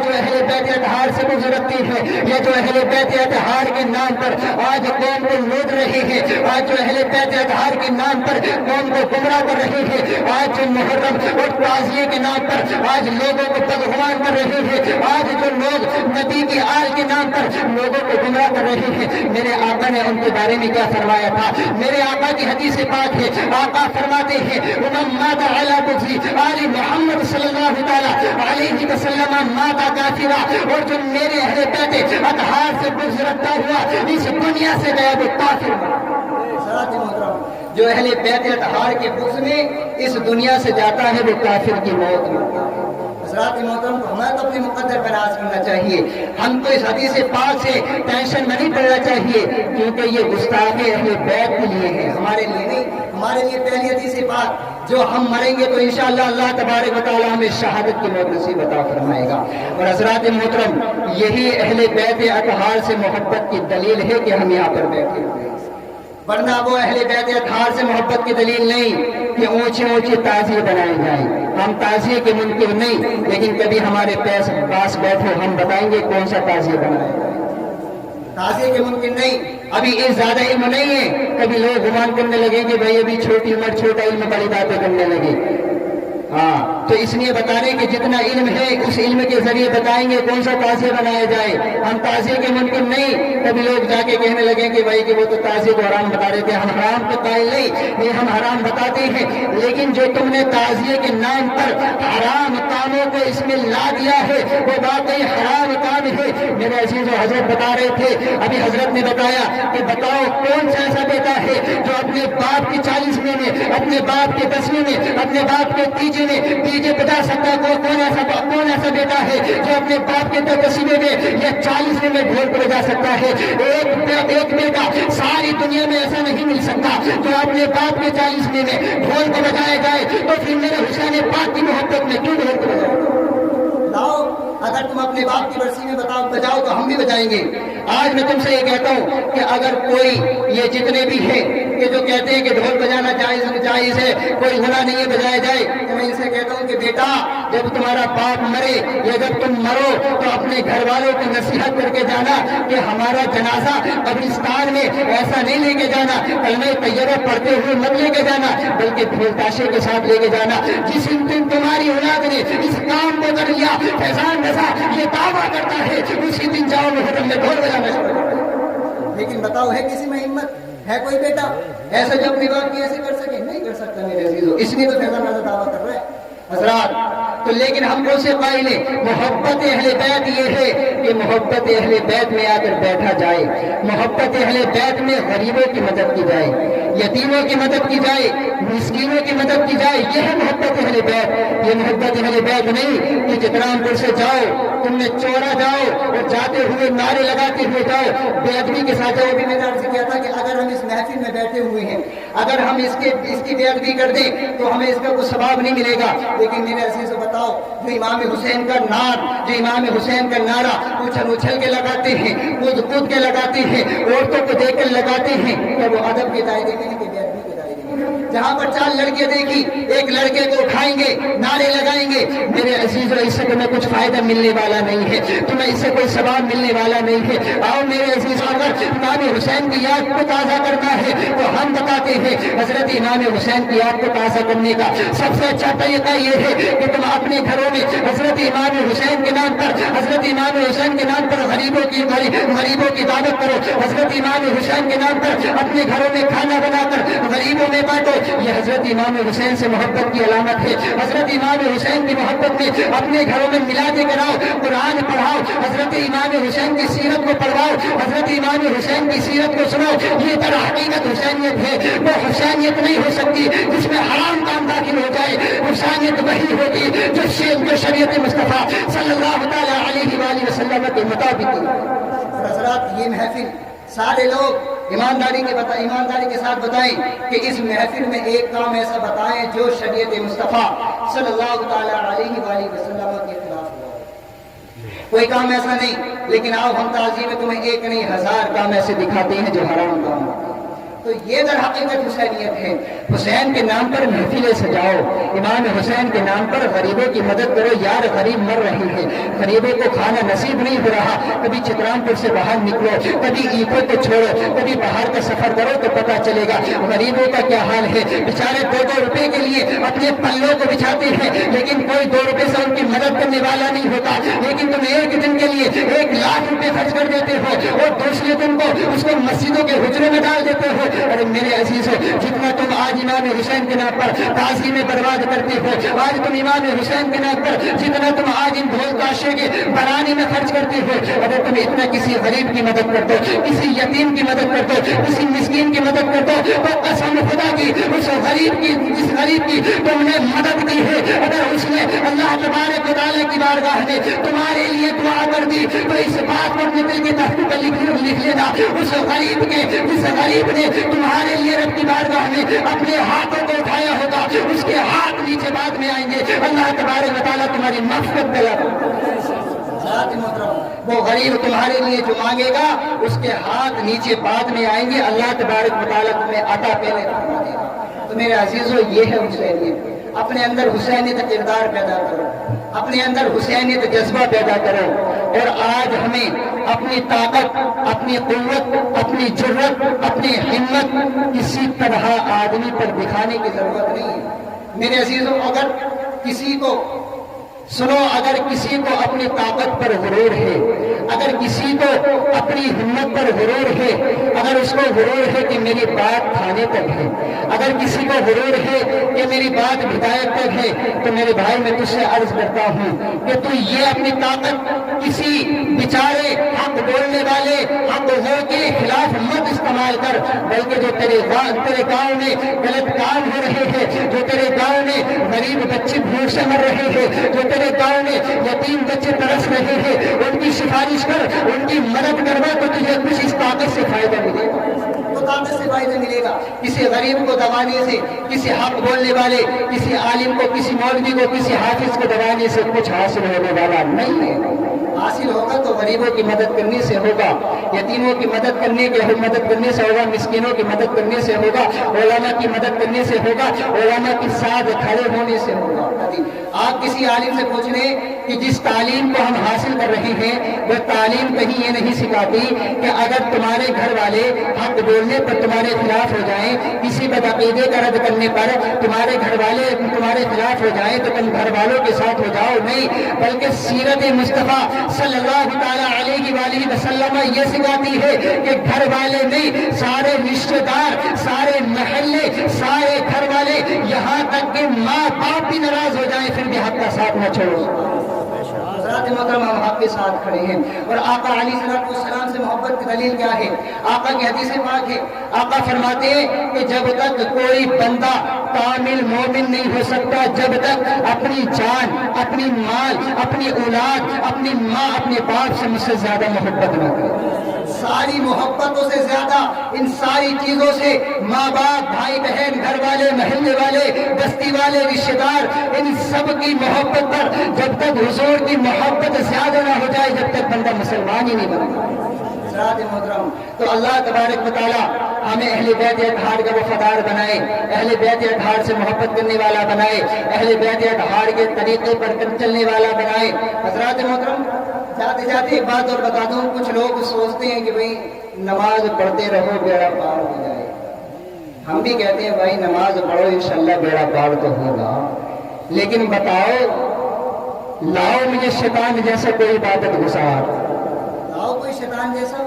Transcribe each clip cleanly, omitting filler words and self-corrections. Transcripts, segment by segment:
جو اہل بیت اطہار سے بغض رکھتی ہے، یہ جو اہل بیت اطہار کے نام پر آج قوم کو لوٹ رہی ہے، آج جو اہل بیت اطہار کے نام پر قوم کو گمراہ کر رہی ہے، آج جو محرم اور تعزیے کے نام پر آج لوگوں کو بدگمان کر رہی ہے، آج جو لوگ نبی کی آل کے نام پر لوگوں کو گمراہ کر رہے ہیں، میرے آقا نے ان کے بارے میں کیا فرمایا تھا؟ میرے آقا کی حدیث پاک ہے، آقا فرماتے ہیں ومن مات علی بغض آل محمد صلی اللہ تعالی علیہ وسلم مات کافرا، اور جو میرے اہل بیت اطہار سے بغض رکھتا ہوا اس دنیا سے گیا وہ کافر ہوا۔ جو اہل بیت اطہار کے بغض میں اس دنیا سے جاتا ہے وہ کافر کی موت مرتا ہے۔ حضرات محترم کو ہمیں تو اپنے مقدر پر راز کرنا چاہیے، ہم تو اس حدیث پاک سے ٹینشن میں نہیں پڑنا چاہیے، کیونکہ یہ گستاخی اہل بیت کے لیے ہے، ہمارے لیے نہیں۔ ہمارے لیے پہلی حدیث پاک جو ہم مریں گے تو انشاءاللہ اللہ تبارک و تعالیٰ ہمیں شہادت کی موت نصیب عطا فرمائے گا۔ اور حضرات محترم یہی اہل بیت اطہار سے محبت کی دلیل ہے کہ ہم یہاں پر بیٹھے ہوئے ہیں، ورنہ وہ اہل بیت اطہار سے محبت کی دلیل نہیں کہ اونچے اونچے تعزیے بنائے جائیں۔ ہم تعزیے کے منکر نہیں، لیکن کبھی ہمارے پاس بیٹھو ہم بتائیں گے کون سا تعزیہ بنایا جائے۔ تعزیے کے منکر نہیں، ابھی یہ زیادہ علم نہیں ہے، کبھی لوگ گمان کرنے لگے کہ بھائی ابھی چھوٹی عمر چھوٹا علم بڑی باتیں کرنے لگے۔ ہاں تو اس لیے بتا رہے کہ جتنا علم ہے اس علم کے ذریعے بتائیں گے کون سا تعزیہ بنایا جائے۔ ہم تعزیے کے منکر نہیں، کبھی لوگ جا کے کہنے لگے کہ بھائی کہ وہ تو تعزیے کو حرام بتا رہے تھے، ہم حرام کے قائل نہیں، ہم حرام بتاتے ہیں، لیکن جو تم نے تعزیے کے نام پر حرام کاموں کو اس میں لا دیا ہے وہ واقعی حرام کام ہے۔ میرے عزیز و حضرت بتا رہے تھے، ابھی حضرت نے بتایا کہ بتاؤ کون سا ایسا بیٹا ہے جو اپنے باپ کی 40ویں میں، اپنے باپ کے 10ویں میں، اپنے باپ کے تیجے میں ڈیجے بجا سکتا ہے؟ کون ایسا بیٹا ہے جو اپنے باپ کے 10ویں میں یا 40ویں میں ڈھول کو بجا سکتا ہے؟ ایک بیٹا ساری دنیا میں ایسا نہیں مل سکتا جو اپنے باپ کے 40ویں میں ڈھول کو بجایا جائے، تو پھر میرے حسین پاک کی محبت میں کیوں ڈھول کو بجاؤ؟ اگر تم اپنے باپ کی برسی میں بجاؤ تو ہم بھی بجائیں گے۔ آج میں تم سے یہ کہتا ہوں کہ اگر کوئی یہ جتنے بھی ہیں کہ جو کہتے ہیں کہ ڈھول بجانا جائز ہے، کوئی گناہ نہیں ہے بجایا جائے، تو میں ان سے کہتا ہوں کہ بیٹا جب تمہارا باپ مرے یا جب تم مرو تو اپنے گھر والوں کی نصیحت کر کے جانا کہ ہمارا جنازہ قبرستان میں ایسا نہیں لے کے جانا، کلمہ طیبہ پڑھتے ہوئے مت لے کے جانا، بلکہ ڈھول تاشے کے ساتھ لے کے جانا۔ جس دن تمہاری اولاد نے اس کام کو کر لیا، فیضان رضا یہ دعویٰ کرتا ہے، اسی دن جاؤ محرم میں ڈھول بجانا شروع کرو۔ لیکن بتاؤ ہے کسی میں ہمت؟ ہے کوئی بیٹا ایسا جو اپنی بات کی ایسے کر سکے؟ نہیں کر سکتا میرے عزیزو، اس لیے تو فیضان رضا دعویٰ کر رہا ہے حضرات۔ تو لیکن ہم کون سے قائل ہیں؟ محبت اہل بیت یہ ہے کہ محبت اہل بیت میں آ کر بیٹھا جائے، محبت اہل بیت میں غریبوں کی مدد کی جائے، یتیموں کی مدد کی جائے، مسکینوں کی مدد کی جائے، یہ ہے محبت اہل بیت۔ یہ محبت اہل بیت نہیں کہ جتران پور سے جاؤ تم نے چورا جاؤ اور جاتے ہوئے نعرے لگاتے ہوئے جاؤ، بے ادبی کے ساتھ جاؤ۔ بھی میں نے آپ سے کیا تھا کہ اگر ہم اس محفل میں بیٹھے ہوئے ہیں، اگر ہم اس کی بے ادبی کر دیں تو ہمیں اس کا کوئی ثواب نہیں ملے گا۔ لیکن میرے عزیز کو بتاؤ، جو امام حسین کا نعرہ اچھل کے لگاتے ہیں، کود کے لگاتے ہیں، عورتوں کو دیکھ کر لگاتے ہیں، کیا وہ ادب کے دائرے میں ہے کہ بے ادبی کے دائرے میں؟ جہاں پر 4 لڑکیاں دیکھی، ایک لڑکے کو اٹھائیں گے، نعرے لگائیں گے، میرے عزیز اس سے تمہیں کچھ فائدہ ملنے والا نہیں ہے، تمہیں اس سے کوئی ثواب ملنے والا نہیں ہے۔ آؤ میرے عزیز، اگر امام حسین کی یاد کو تازہ کرنا ہے تو ہم بتاتے ہیں حضرت امام حسین کی یاد کو تازہ کرنے کا سب سے اچھا طریقہ یہ ہے کہ تم اپنے گھروں میں حضرت امام حسین کے نام پر، حضرت امام حسین کے نام پر غریبوں کی دعوت کرو، حضرت امام حسین کے نام پر اپنے گھروں میں کھانا بنا کر غریبوں میں بانٹو۔ یہ حضرت امام حسین سے محبت کی علامت ہے۔ حضرت امام حسین کی محبت میں اپنے گھروں میں ملادیں کراؤ، قرآن پڑھاؤ، حضرت امام حسین کی سیرت کو پڑھواؤ، حضرت امام حسین کی سیرت کو سناؤ۔ یہ در حقیقت حسینیت ہے۔ وہ حسینیت نہیں ہو سکتی جس میں حرام کام داخل ہو جائے، حسینیت وہی ہوگی جو شریعت مصطفیٰ صلی اللہ تعالیٰ علیہ وآلہ وسلم کے مطابق۔ حضرات یہ محفل سارے لوگ ایمانداری کے ساتھ بتائیں کہ اس محفل میں ایک کام ایسا بتائیں جو شریعت مصطفیٰ صلی اللہ تعالیٰ علیہ وآلہ وسلم کے خلاف ہو۔ کوئی کام ایسا نہیں، لیکن آؤ ہم تعزیے میں تمہیں ایک نہیں 1000 کام ایسے دکھاتے ہیں جو حرام کام ہوتے ہیں۔ تو یہ در حقیقت حسینیت ہے۔ حسین کے نام پر محفلیں سجاؤ، امام حسین کے نام پر غریبوں کی مدد کرو۔ یار غریب مر رہی ہے، غریبوں کو کھانا نصیب نہیں ہو رہا، کبھی چترام پور سے باہر نکلو، کبھی ایکو کو چھوڑو، کبھی باہر کا سفر کرو تو پتہ چلے گا غریبوں کا کیا حال ہے۔ بیچارے 2 روپے کے لیے اپنے پلوں کو بچھاتے ہیں، لیکن کوئی 2 روپے سے ان کی مدد کرنے والا نہیں ہوتا۔ لیکن تم ایک دن کے لیے 1 لاکھ روپے خرچ کر دیتے ہو اور دوسرے دن کو اس کو مسجدوں کے حجرے میں ڈال دیتے ہو۔ ارے میرے عزیزو، جتنا تم آج امام حسین کے نام پر تعظیم میں برباد کرتے ہو، آج تم امام حسین کے نام پر جتنا تم آج ان ڈھول تاشے کے بنانے میں خرچ کرتے ہو، اگر تم اتنا کسی غریب کی مدد کر دو، کسی یتیم کی مدد کر دو، کسی مسکین کی مدد کر دو، تو قسم خدا کی اس غریب کی تم نے مدد کی ہے۔ اگر اس نے اللہ تبارک و تعالیٰ کی بارگاہ میں تمہارے لیے دعا کر دی تو اس بات کو اپنے دل کے تخت پر لکھ لینا، اس غریب نے تمہارے لیے رب کی بارگاہ میں اپنے ہاتھوں کو اٹھایا ہوگا، اس کے ہاتھ نیچے بعد میں آئیں گے، اللہ تبارک و تعالیٰ تمہاری مغفرت دلا وہ غریب تمہارے لیے جو مانگے گا اس کے ہاتھ نیچے بعد میں آئیں گے، اللہ تبارک و تعالیٰ تمہیں عطا پہلے فرما دے گا۔ تو میرے عزیزو، یہ ہے حسینیت۔ اپنے اندر حسینیت کردار پیدا کرو، اپنے اندر حسینیت جذبہ پیدا کرو، اور آج ہمیں اپنی طاقت، اپنی قوت، اپنی جرت، اپنی ہمت کسی طرح آدمی پر دکھانے کی ضرورت نہیں ہے۔ میرے عزیزو، اگر کسی کو اپنی طاقت پر غرور ہے، اگر کسی کو اپنی ہمت پر غرور ہے، اگر اس کو غرور ہے کہ میری بات تھانے تک ہے، اگر کسی کو غرور ہے کہ میری بات ہدایت تک ہے، تو میرے بھائی میں تجھ سے عرض کرتا ہوں کہ تو یہ اپنی طاقت کسی بیچارے حق بولنے والے، حق ہو کے خلاف مت استعمال کر، بلکہ جو تیرے گاؤں میں غلط کام ہو رہے ہیں، جو تیرے گاؤں میں غریب بچے بھوک سے مر رہے ہیں، جو تیرے گاؤں میں یتیم بچے ترس رہے ہیں، ان کی سفارش کر، ان کی مدد کروا، تو تجھے کچھ اس طاقت سے فائدہ ملے گا، تو طاقت سے فائدہ ملے گا۔ کسی غریب کو دبانے سے، کسی حق بولنے والے، کسی عالم کو، کسی مولوی کو، کسی حافظ کو دبانے سے کچھ حاصل ہونے والا نہیں ہے۔ حاصل ہوگا تو غریبوں کی مدد کرنے سے ہوگا، یتیموں کی مدد کرنے سے ہوگا، مسکینوں کی مدد کرنے سے ہوگا، علماء کی مدد کرنے سے ہوگا، علماء کے ساتھ کھڑے ہونے سے ہوگا۔ آپ کسی عالم سے پوچھ لیں کہ جس تعلیم کو ہم حاصل کر رہے ہیں وہ تعلیم کہیں یہ نہیں سکھاتی کہ اگر تمہارے گھر والے حق بولنے پر تمہارے خلاف ہو جائیں، کسی بدعقیدے کا رد کرنے پر تمہارے گھر والے تمہارے خلاف ہو جائیں تو تم گھر والوں کے ساتھ ہو جاؤ، نہیں، بلکہ سیرت مصطفیٰ صلی اللہ تعالیٰ علیہ وآلہ وسلم یہ سکھاتی ہے کہ گھر والے نہیں، سارے رشتہ دار، سارے محلے، سارے گھر والے، یہاں تک کہ ماں باپ بھی ناراض ہو جائیں پھر بھی حق کا ساتھ نہ چھوڑو۔ حضرات محترم، ہم حق کے ساتھ کھڑے ہیں، اور آقا علیہ السلام سے محبت کی دلیل کیا ہے؟ آقا کی حدیث پاک ہے، آقا فرماتے ہیں کہ جب تک کوئی بندہ کامل مومن نہیں ہو سکتا جب تک اپنی جان، اپنی مال، اپنی اولاد، اپنی ماں، اپنے باپ سے مجھ سے زیادہ محبت نہ کرے۔ ساری محبتوں سے زیادہ، ان ساری چیزوں سے، ماں باپ، بھائی بہن، گھر والے، محلے والے، بستی والے، رشتہ دار، ان سب کی محبت پر جب تک حضور کی محبت زیادہ نہ ہو جائے جب تک بندہ مسلمان ہی نہیں بنتا۔ محترم، تو اللہ تبارک و تعالیٰ ہمیں اہل بیت اطہار کا وفادار بنائے، اہل بیت اطہار سے محبت کرنے والا بنائے، اہل بیت اطہار کے طریقے پر چلنے والا بنائے۔ حضرات محترم، جاتے جاتے ایک بات اور بتا دوں، کچھ لوگ سوچتے ہیں کہ بھئی نماز پڑھتے رہو بیڑا پار ہو جائے۔ ہم بھی کہتے ہیں بھائی نماز پڑھو انشاءاللہ بیڑا پار تو ہوگا، لیکن بتاؤ، لاؤ مجھے شیطان جیسا کوئی عبادت گزار، کوئی شیطان جیسا،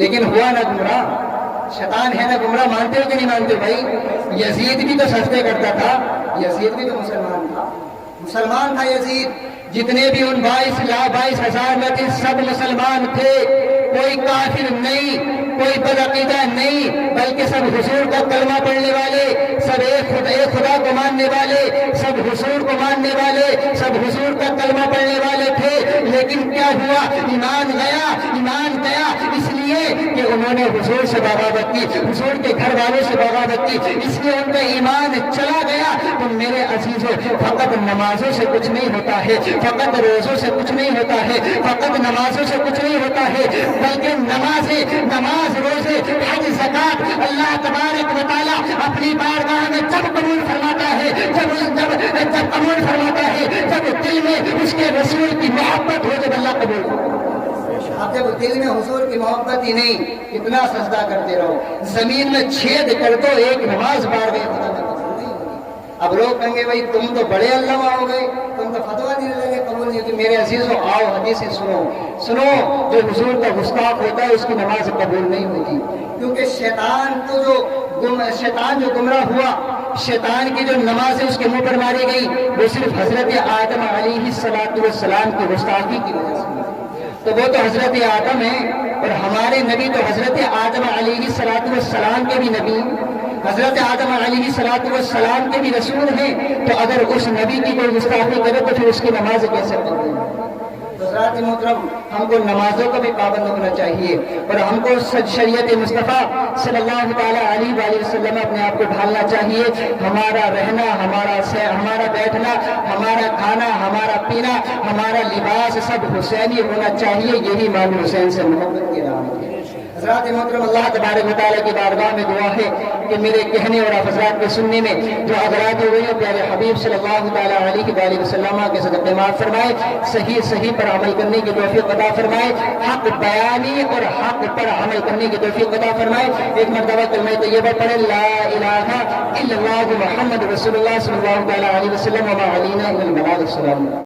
لیکن ہوا نہ گمراہ، شیطان ہے نہ گمراہ، مانتے ہو کہ نہیں مانتے بھائی؟ یزید بھی تو سجدے کرتا تھا، یزید بھی تو مسلمان تھا یزید، جتنے بھی ان 22,000 میں تھے سب مسلمان تھے، کوئی کافر نہیں، کوئی بدعقیدہ نہیں، بلکہ سب حضور کا کلمہ پڑھنے والے، سب ایک خدا کو ماننے والے، سب حضور کو ماننے والے، سب حضور کا کلمہ پڑھنے والے تھے۔ لیکن کیا ہوا؟ ایمان گیا، اس لیے لیے کہ انہوں نے حضور سے بغاوت کی، حضور کے گھر والوں سے بغاوت کی، اس لیے ان کا ایمان چلا گیا۔ تو میرے عزیزوں، فقط نمازوں سے کچھ نہیں ہوتا ہے، فقط روزوں سے کچھ نہیں ہوتا ہے، فقط نمازوں سے کچھ نہیں ہوتا ہے، بلکہ نماز روزے حج زکات اللہ تبارک و تعالیٰ اپنی بارگاہ میں جب قبول فرماتا ہے، جب قبول فرماتا ہے، جب دل میں اس کے رسول کی محبت ہو، جب اللہ قبول کرتا ہے۔ اب جب دل میں حضور کی محبت ہی نہیں، کتنا سجدہ کرتے رہو، زمین میں چھید کر دو، ایک نماز بارگاہ خدا میں قبول نہیں ہوگی۔ اب لوگ کہیں گے بھائی تم تو بڑے علامہ ہو گئے، تم تو فتویٰ دینے لگے، قبول نہیں ہوتی۔ میرے عزیزوں آؤ حدیثیں سنو، جو حضور کا گستاخ ہوتا ہے اس کی نماز قبول نہیں ہوتی، کیونکہ شیطان جو گمراہ ہوا، شیطان کی جو نماز ہے اس کے منہ پر ماری گئی، وہ صرف حضرت آدم علیہ السلام کی گستاخی کی وجہ سے۔ تو وہ تو حضرت آدم ہیں، اور ہمارے نبی تو حضرت آدم علیہ السلام کے بھی نبی، حضرت آدم علیہ السلام کے بھی رسول ہیں۔ تو اگر اس نبی کی کوئی گستاخی کرے تو پھر اس کی نماز کیسے پڑھیں؟ حضرات محترم، ہم کو نمازوں کا بھی پابند ہونا چاہیے، اور ہم کو شریعت مصطفیٰ صلی اللہ تعالیٰ علیہ وآلہ وسلم اپنے آپ کو ڈھالنا چاہیے۔ ہمارا رہنا، ہمارا بیٹھنا، ہمارا کھانا، ہمارا پینا، ہمارا لباس سب حسینی ہونا چاہیے۔ یہی امام حسین سے محبت کی علامت ہے۔ حضرات محترم، اللہ تبارک و تعالیٰ کی بارگاہ میں دعا ہے کہ میرے کہنے اور آپ حضرات کے سننے میں جو حضرات ہوئی ہیں، پیارے حبیب صلی اللہ تعالیٰ علیہ وآلہ وسلم کے صدقے معاف فرمائے، صحیح پر عمل کرنے کی توفیق عطا فرمائے، حق بیانی اور حق پر عمل کرنے کی توفیق عطا فرمائے۔ ایک مرتبہ کلمہ طیبہ پڑھے، لا الہ الا اللہ محمد رسول اللہ صلی اللہ تعالیٰ علیہ وسلم، وما علینا الا البلاغ۔ السلام۔